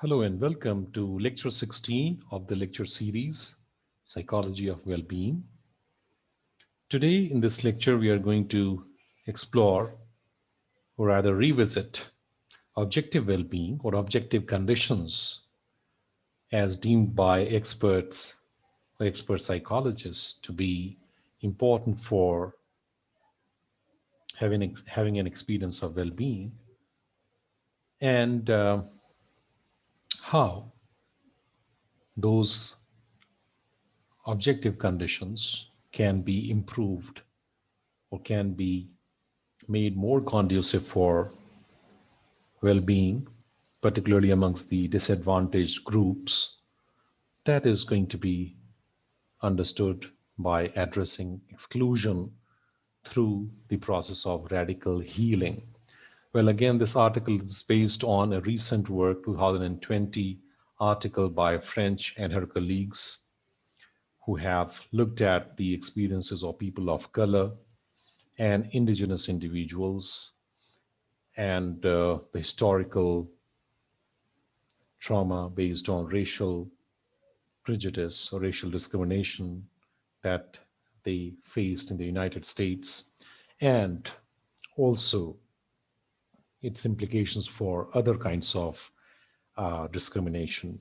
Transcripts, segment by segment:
Hello and welcome to lecture 16 of the lecture series, Psychology of Wellbeing. Today in this lecture, we are going to explore or rather revisit objective well-being or objective conditions as deemed by experts or expert psychologists to be important for having an experience of well-being and how those objective conditions can be improved or can be made more conducive for well-being, particularly amongst the disadvantaged groups. That is going to be understood by addressing exclusion through the process of radical healing. Well, again, this article is based on a recent work, 2020 article by French and her colleagues who have looked at the experiences of people of color and indigenous individuals and the historical trauma based on racial prejudice or racial discrimination that they faced in the United States, and also its implications for other kinds of discrimination.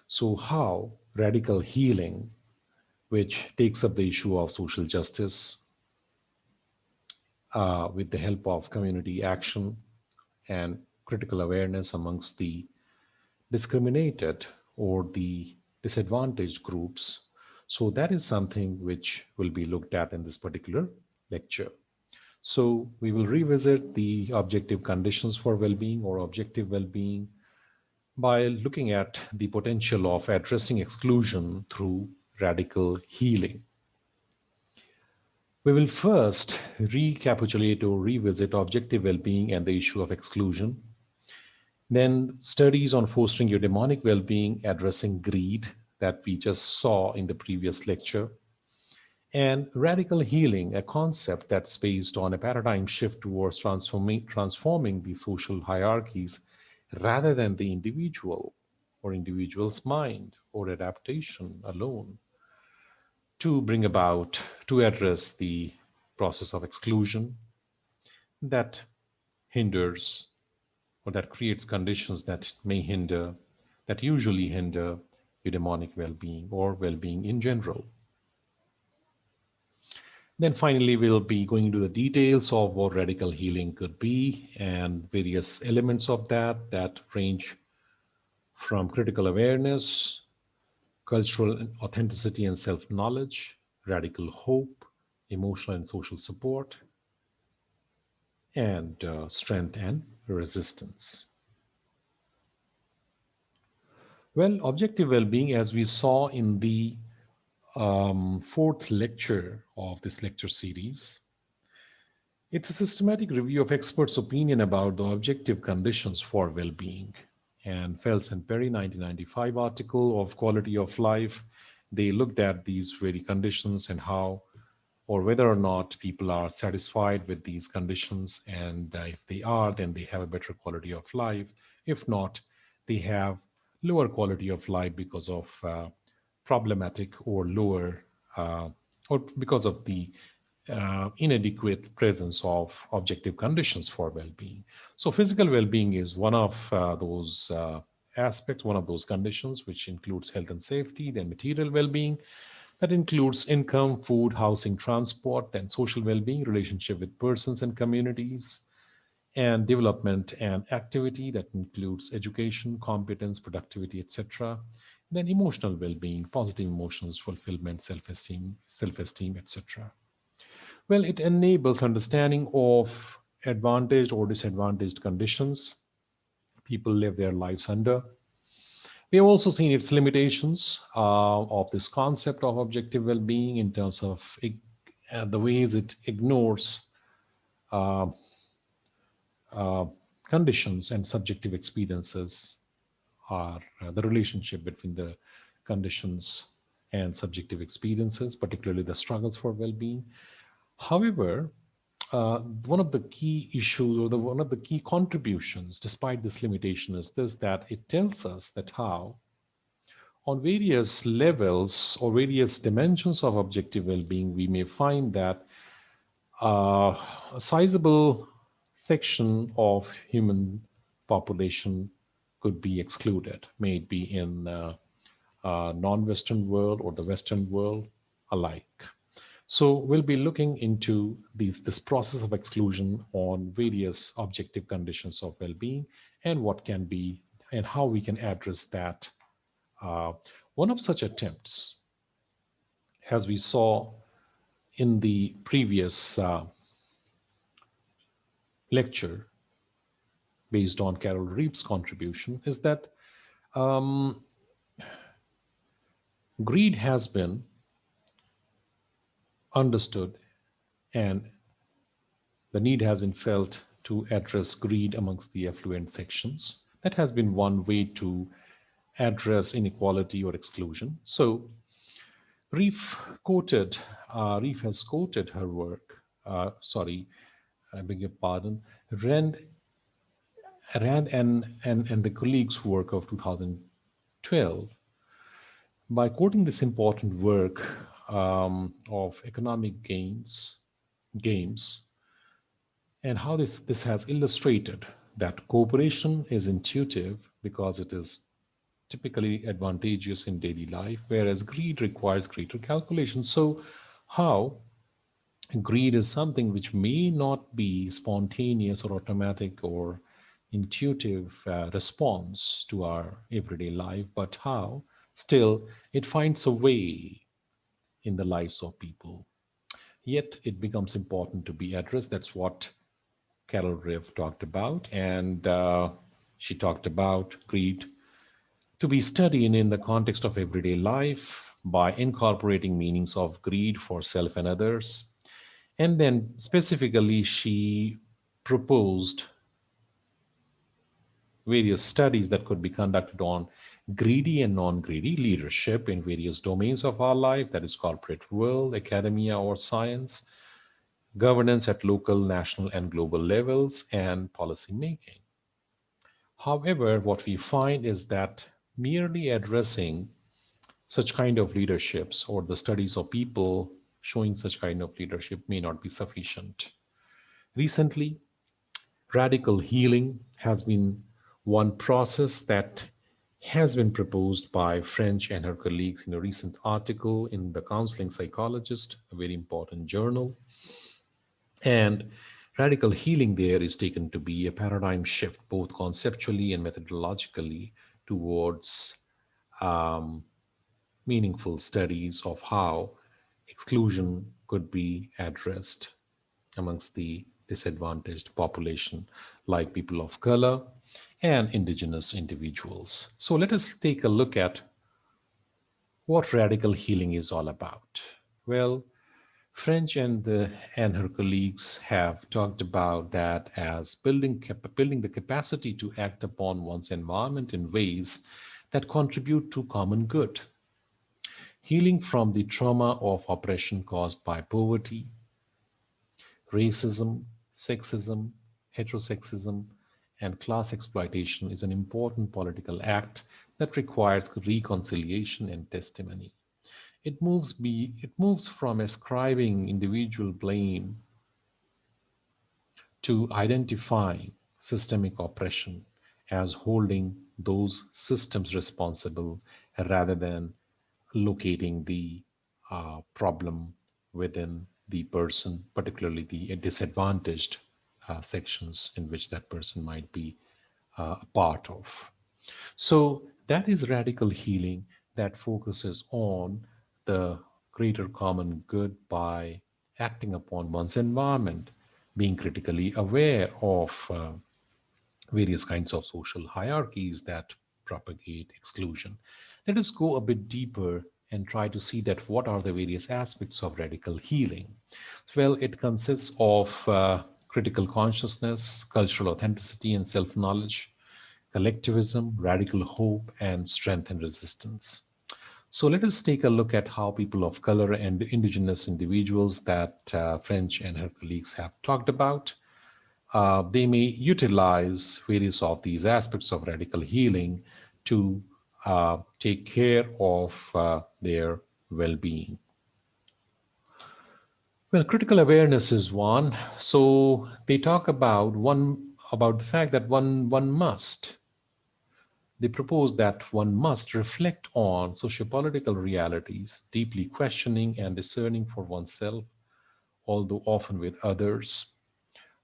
So, how radical healing, which takes up the issue of social justice with the help of community action and critical awareness amongst the discriminated or the disadvantaged groups. So that is something which will be looked at in this particular lecture. So we will revisit the objective conditions for well-being or objective well-being by looking at the potential of addressing exclusion through radical healing. We will first recapitulate or revisit objective well-being and the issue of exclusion. Then studies on fostering eudaimonic well-being, addressing greed that we just saw in the previous lecture, and radical healing, a concept that's based on a paradigm shift towards transforming the social hierarchies rather than the individual or individual's mind or adaptation alone to bring about, to address the process of exclusion that hinders or that creates conditions that may hinder, that usually hinder eudaimonic well-being or well-being in general. Then finally, we'll be going into the details of what radical healing could be and various elements of that range from critical awareness, cultural authenticity and self-knowledge, radical hope, emotional and social support, and strength and resistance. Well, objective well-being, as we saw in the fourth lecture of this lecture series, it's a systematic review of experts' opinion about the objective conditions for well-being. And Fels and Perry, 1995 article of Quality of Life, they looked at these very conditions and how or whether or not people are satisfied with these conditions. And if they are, then they have a better quality of life. If not, they have lower quality of life because of problematic or lower, or because of the inadequate presence of objective conditions for well-being. So physical well-being is one of those aspects, one of those conditions, which includes health and safety. Then material well-being, that includes income, food, housing, transport. Then social well-being, relationship with persons and communities, and development and activity, that includes education, competence, productivity, etc. Then emotional well-being, positive emotions, fulfillment, self-esteem, etc. Well, it enables understanding of advantaged or disadvantaged conditions people live their lives under. We have also seen its limitations of this concept of objective well-being in terms of the ways it ignores uh, uh, conditions and subjective experiences, are the relationship between the conditions and subjective experiences, particularly the struggles for well-being. However, one of the key issues or one of the key contributions, despite this limitation, is this that it tells us that how, on various levels or various dimensions of objective well being, we may find that a sizable section of human population could be excluded, may it be in non-Western world or the Western world alike. So we'll be looking into this process of exclusion on various objective conditions of well-being and what can be and how we can address that. Uh, One of such attempts, as we saw in the previous lecture, based on Carol Reeves' contribution, is that greed has been understood and the need has been felt to address greed amongst the affluent sections. That has been one way to address inequality or exclusion. So Reef Reef has quoted her work, I beg your pardon, Rand, and the colleagues' work of 2012 by quoting this important work of economic games, and how this has illustrated that cooperation is intuitive because it is typically advantageous in daily life, whereas greed requires greater calculation. So, how greed is something which may not be spontaneous or automatic or intuitive response to our everyday life, but how still it finds a way in the lives of people. Yet it becomes important to be addressed. That's what Carol Riff talked about, and she talked about greed to be studied in the context of everyday life by incorporating meanings of greed for self and others. And then specifically, she proposed various studies that could be conducted on greedy and non-greedy leadership in various domains of our life, that is corporate world, academia or science, governance at local, national, and global levels, and policy making. However, what we find is that merely addressing such kind of leaderships or the studies of people showing such kind of leadership may not be sufficient. Recently, radical healing has been one process that has been proposed by French and her colleagues in a recent article in the Counseling Psychologist, a very important journal. And radical healing there is taken to be a paradigm shift, both conceptually and methodologically, towards um, meaningful studies of how exclusion could be addressed amongst the disadvantaged population, like people of color and indigenous individuals. So let us take a look at what radical healing is all about. Well, French and her colleagues have talked about that as building the capacity to act upon one's environment in ways that contribute to common good, healing from the trauma of oppression caused by poverty, racism, sexism, heterosexism, and class exploitation is an important political act that requires reconciliation and testimony. It moves from ascribing individual blame to identifying systemic oppression as holding those systems responsible rather than locating the problem within the person, particularly the disadvantaged sections in which that person might be a part of. So that is radical healing that focuses on the greater common good by acting upon one's environment, being critically aware of various kinds of social hierarchies that propagate exclusion. Let us go a bit deeper and try to see that what are the various aspects of radical healing. Well, it consists of critical consciousness, cultural authenticity and self-knowledge, collectivism, radical hope, and strength and resistance. So let us take a look at how people of color and indigenous individuals that French and her colleagues have talked about. They may utilize various of these aspects of radical healing to take care of their well-being. Well, critical awareness is one. So they talk about the fact that they propose that one must reflect on sociopolitical realities, deeply questioning and discerning for oneself, although often with others,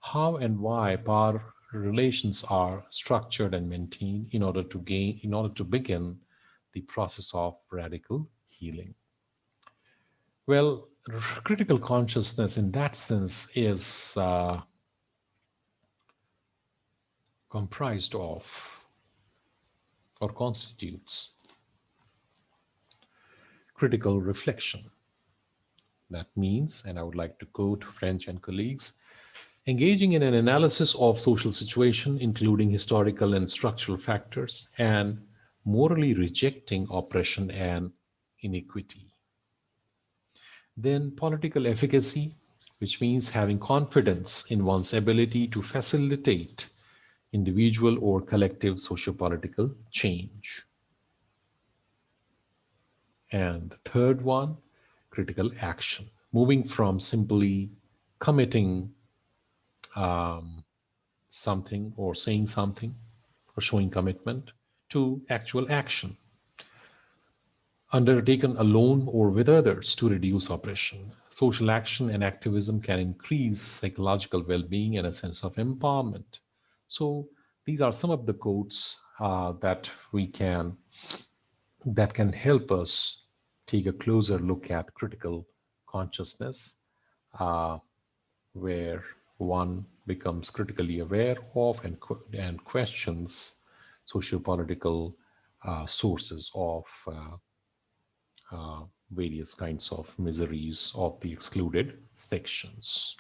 how and why power relations are structured and maintained in order to begin the process of radical healing. Well, critical consciousness in that sense is comprised of or constitutes critical reflection. That means, and I would like to quote French and colleagues, engaging in an analysis of social situation, including historical and structural factors, and morally rejecting oppression and inequity. Then, political efficacy, which means having confidence in one's ability to facilitate individual or collective sociopolitical change. And the third one, critical action, moving from simply committing something or saying something or showing commitment to actual action undertaken alone or with others to reduce oppression. Social action and activism can increase psychological well being and a sense of empowerment. So, these are some of the quotes that can help us take a closer look at critical consciousness, uh, where one becomes critically aware of and questions sociopolitical sources of various kinds of miseries of the excluded sections.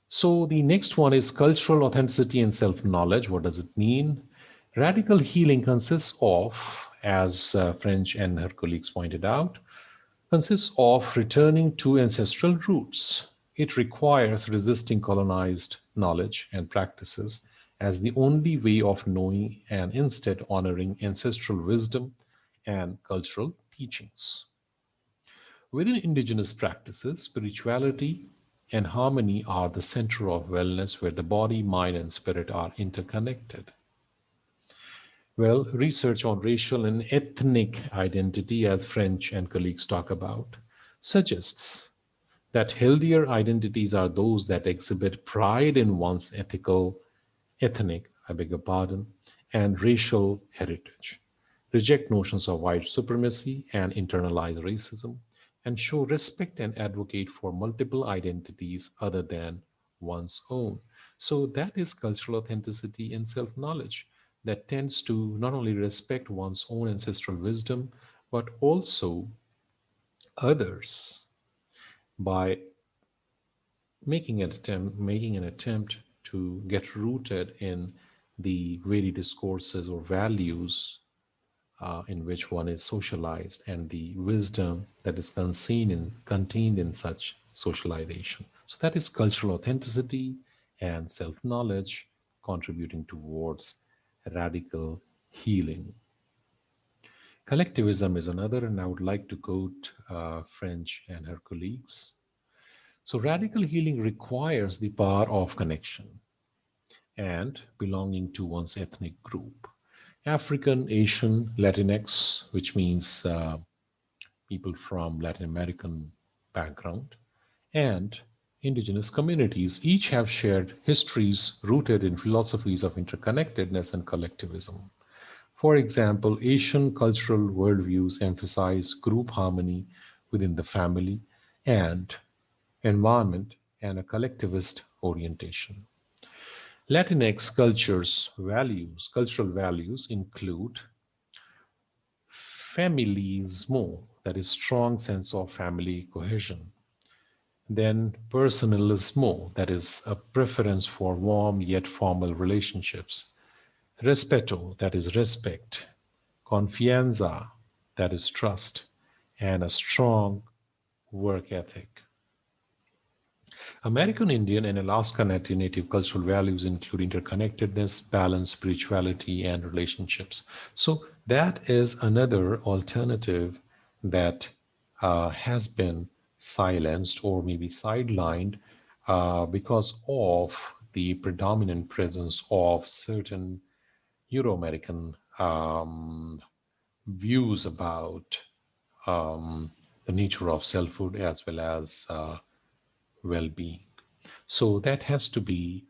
So the next one is cultural authenticity and self knowledge. What does it mean? Radical healing consists of, as French and her colleagues pointed out, consists of returning to ancestral roots. It requires resisting colonized knowledge and practices as the only way of knowing and instead honoring ancestral wisdom and cultural teachings. Within indigenous practices, spirituality and harmony are the center of wellness where the body, mind, and spirit are interconnected. Well, research on racial and ethnic identity, as French and colleagues talk about, suggests that healthier identities are those that exhibit pride in one's ethnic, I beg your pardon, and racial heritage, reject notions of white supremacy and internalize racism, and show respect and advocate for multiple identities other than one's own. So that is cultural authenticity and self-knowledge that tends to not only respect one's own ancestral wisdom, but also others by making an attempt to get rooted in the very discourses or values in which one is socialized and the wisdom that is contained in such socialization. So that is cultural authenticity and self-knowledge contributing towards radical healing. Collectivism is another, and I would like to quote French and her colleagues. So, radical healing requires the power of connection and belonging to one's ethnic group. African, Asian, Latinx, which means people from Latin American background, and indigenous communities each have shared histories rooted in philosophies of interconnectedness and collectivism. For example, Asian cultural worldviews emphasize group harmony within the family and environment and a collectivist orientation. Cultural values include familismo, that is strong sense of family cohesion. Then personalismo, that is a preference for warm yet formal relationships. Respeto, that is respect. Confianza, that is trust, and a strong work ethic. American Indian and Alaska Native cultural values include interconnectedness, balance, spirituality, and relationships. So, that is another alternative that has been silenced or maybe sidelined because of the predominant presence of certain Euro American views about the nature of selfhood as well as well being. So that has to be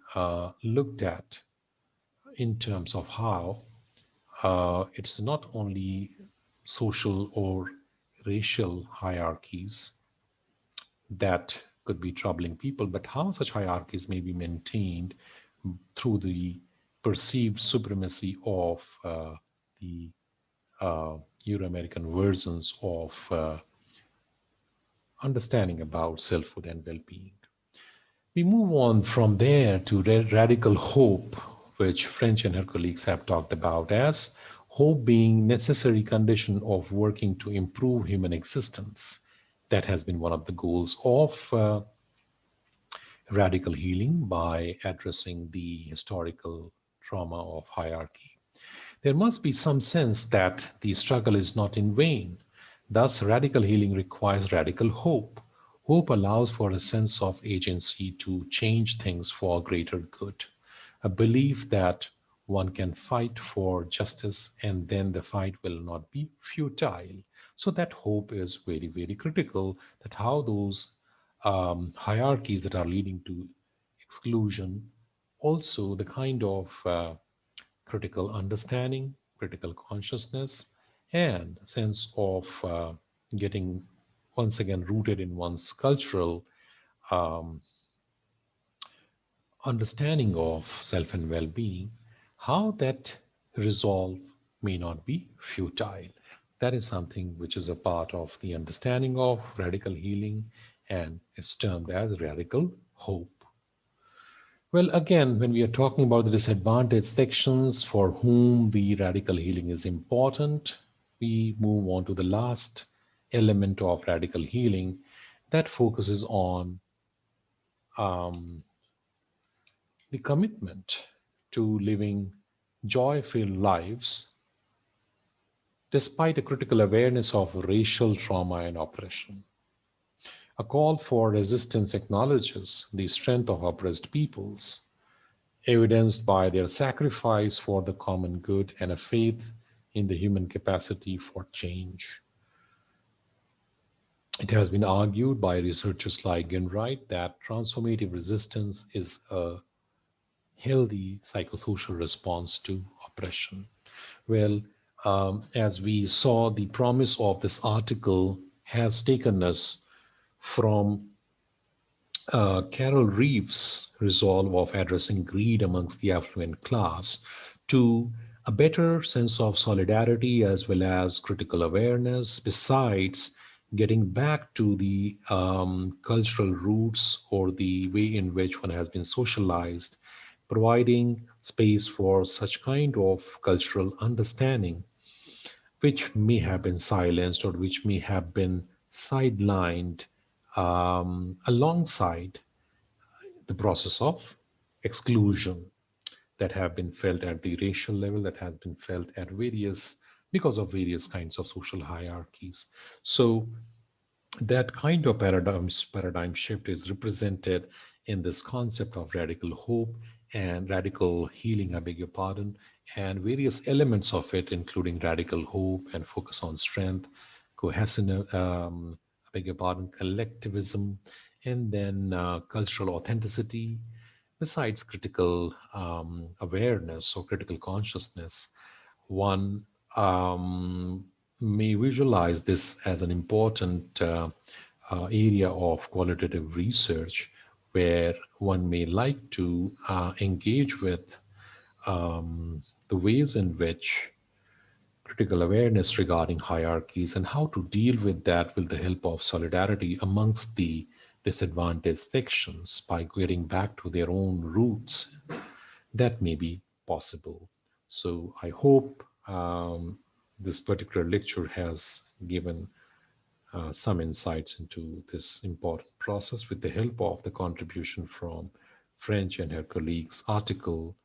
looked at in terms of how it's not only social or racial hierarchies that could be troubling people, but how such hierarchies may be maintained through the perceived supremacy of the Euro American versions of understanding about selfhood and well being. We move on from there to radical hope, which French and her colleagues have talked about as hope being necessary condition of working to improve human existence. That has been one of the goals of radical healing by addressing the historical trauma of hierarchy. There must be some sense that the struggle is not in vain. Thus, radical healing requires radical hope. Hope allows for a sense of agency to change things for greater good, a belief that one can fight for justice and then the fight will not be futile. So, that hope is very, very critical. That how those hierarchies that are leading to exclusion, also the kind of critical understanding, critical consciousness, and sense of getting once again rooted in one's cultural um, understanding of self and well being, how that resolve may not be futile. That is something which is a part of the understanding of radical healing and is termed as radical hope. Well, again, when we are talking about the disadvantaged sections for whom the radical healing is important, we move on to the last element of radical healing that focuses on um, the commitment to living joy filled lives despite a critical awareness of racial trauma and oppression. A call for resistance acknowledges the strength of oppressed peoples evidenced by their sacrifice for the common good and a faith in the human capacity for change. It has been argued by researchers like Ginwright that transformative resistance is a healthy psychosocial response to oppression. Well, as we saw, the promise of this article has taken us from Carol Reeves' resolve of addressing greed amongst the affluent class to a better sense of solidarity as well as critical awareness, besides getting back to the cultural roots or the way in which one has been socialized, providing space for such kind of cultural understanding which may have been silenced or which may have been sidelined alongside the process of exclusion that have been felt at the racial level, that has been felt at various because of various kinds of social hierarchies. So that kind of paradigm shift is represented in this concept of radical hope and radical healing, I beg your pardon, and various elements of it, including radical hope and focus on strength, cohesion, I beg your pardon, collectivism, and then cultural authenticity, besides critical awareness or critical consciousness. One may visualize this as an important area of qualitative research where one may like to engage with the ways in which critical awareness regarding hierarchies and how to deal with that with the help of solidarity amongst the disadvantaged sections by getting back to their own roots that may be possible. So I hope this particular lecture has given some insights into this important process with the help of the contribution from French and her colleagues' article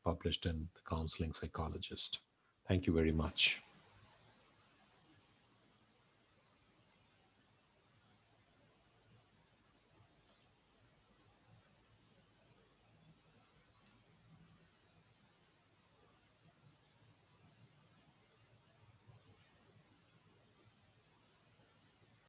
published in the Counseling Psychologist. Thank you very much.